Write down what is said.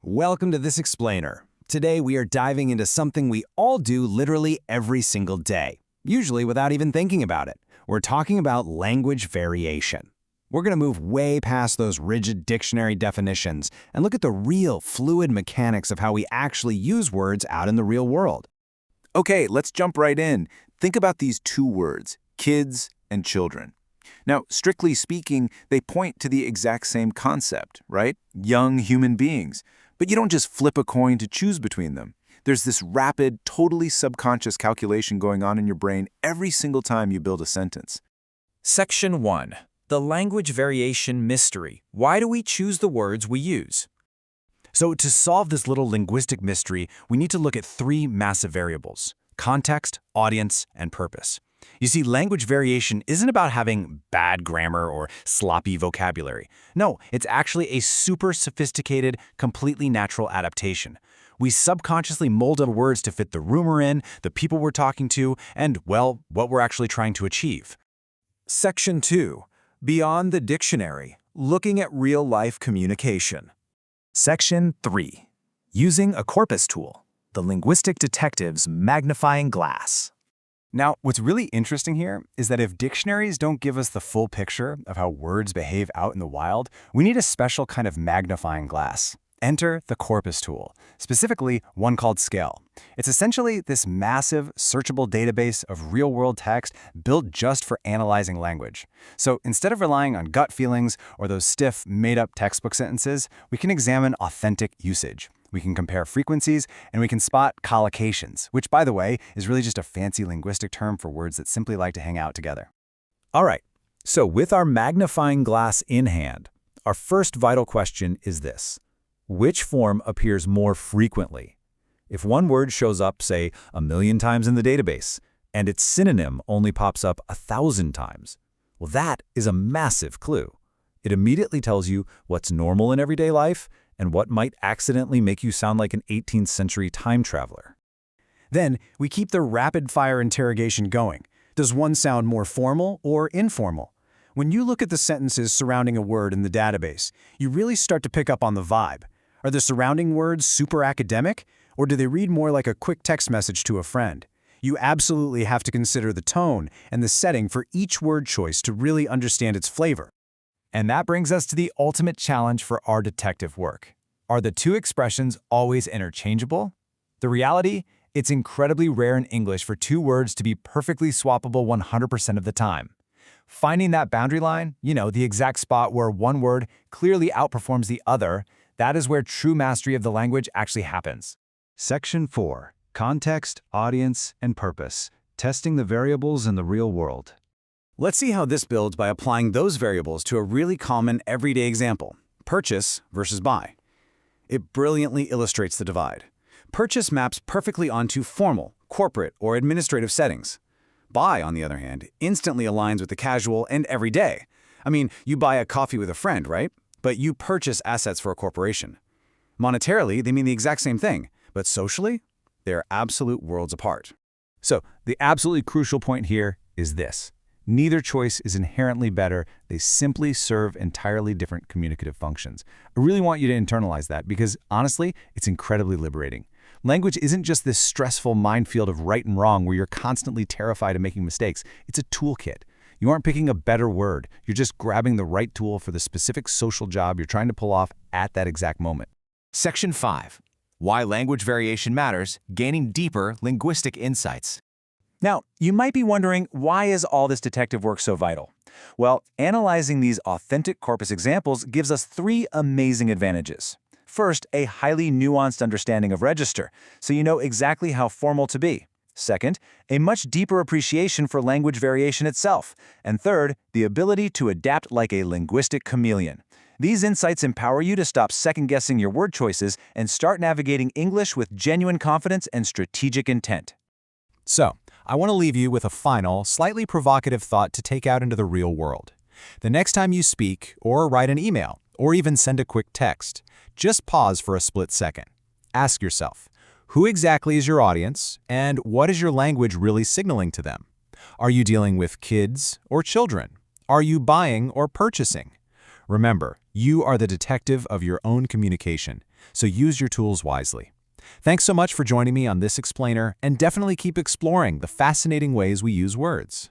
Welcome to This Explainer. Today we are diving into something we all do literally every single day, usually without even thinking about it. We're talking about language variation. We're going to move way past those rigid dictionary definitions and look at the real fluid mechanics of how we actually use words out in the real world. Okay, let's jump right in. Think about these two words, kids and children. Now, strictly speaking, they point to the exact same concept, right? Young human beings. But you don't just flip a coin to choose between them. There's this rapid, totally subconscious calculation going on in your brain every single time you build a sentence. Section 1. The language variation mystery. Why do we choose the words we use? So to solve this little linguistic mystery, we need to look at three massive variables: context, audience, and purpose. You see, language variation isn't about having bad grammar or sloppy vocabulary. No, it's actually a super sophisticated, completely natural adaptation. We subconsciously mold our words to fit the room we're in, the people we're talking to, and, well, what we're actually trying to achieve. Section 2. Beyond the dictionary. Looking at real-life communication. Section 3. Using a corpus tool. The linguistic detective's magnifying glass. Now, what's really interesting here is that if dictionaries don't give us the full picture of how words behave out in the wild, we need a special kind of magnifying glass. Enter the corpus tool, specifically one called Scale. It's essentially this massive, searchable database of real-world text built just for analyzing language. So instead of relying on gut feelings or those stiff, made-up textbook sentences, we can examine authentic usage. We can compare frequencies, and we can spot collocations, which, by the way, is really just a fancy linguistic term for words that simply like to hang out together. All right, so with our magnifying glass in hand, our first vital question is this. Which form appears more frequently? If one word shows up, say, 1,000,000 times in the database, and its synonym only pops up 1,000 times, well, that is a massive clue. It immediately tells you what's normal in everyday life and what might accidentally make you sound like an 18th century time traveler. Then, we keep the rapid-fire interrogation going. Does one sound more formal or informal? When you look at the sentences surrounding a word in the database, you really start to pick up on the vibe. Are the surrounding words super academic, or do they read more like a quick text message to a friend? You absolutely have to consider the tone and the setting for each word choice to really understand its flavor. And that brings us to the ultimate challenge for our detective work. Are the two expressions always interchangeable? The reality, it's incredibly rare in English for two words to be perfectly swappable 100% of the time. Finding that boundary line, the exact spot where one word clearly outperforms the other, that is where true mastery of the language actually happens. Section 4. Context, audience, and purpose. Testing the variables in the real world. Let's see how this builds by applying those variables to a really common everyday example: purchase versus buy. It brilliantly illustrates the divide. Purchase maps perfectly onto formal, corporate, or administrative settings. Buy, on the other hand, instantly aligns with the casual and everyday. I mean, you buy a coffee with a friend, right? But you purchase assets for a corporation. Monetarily, they mean the exact same thing, but socially, they're absolute worlds apart. So, the absolutely crucial point here is this. Neither choice is inherently better. They simply serve entirely different communicative functions. I really want you to internalize that because, honestly, it's incredibly liberating. Language isn't just this stressful minefield of right and wrong where you're constantly terrified of making mistakes. It's a toolkit. You aren't picking a better word. You're just grabbing the right tool for the specific social job you're trying to pull off at that exact moment. Section 5. Why language variation matters. Gaining deeper linguistic insights. Now, you might be wondering, why is all this detective work so vital? Well, analyzing these authentic corpus examples gives us three amazing advantages. First, a highly nuanced understanding of register, so you know exactly how formal to be. Second, a much deeper appreciation for language variation itself. And third, the ability to adapt like a linguistic chameleon. These insights empower you to stop second-guessing your word choices and start navigating English with genuine confidence and strategic intent. So, I want to leave you with a final, slightly provocative thought to take out into the real world. The next time you speak, or write an email, or even send a quick text, just pause for a split second. Ask yourself, who exactly is your audience, and what is your language really signaling to them? Are you dealing with kids or children? Are you buying or purchasing? Remember, you are the detective of your own communication. So use your tools wisely. Thanks so much for joining me on this explainer, and definitely keep exploring the fascinating ways we use words.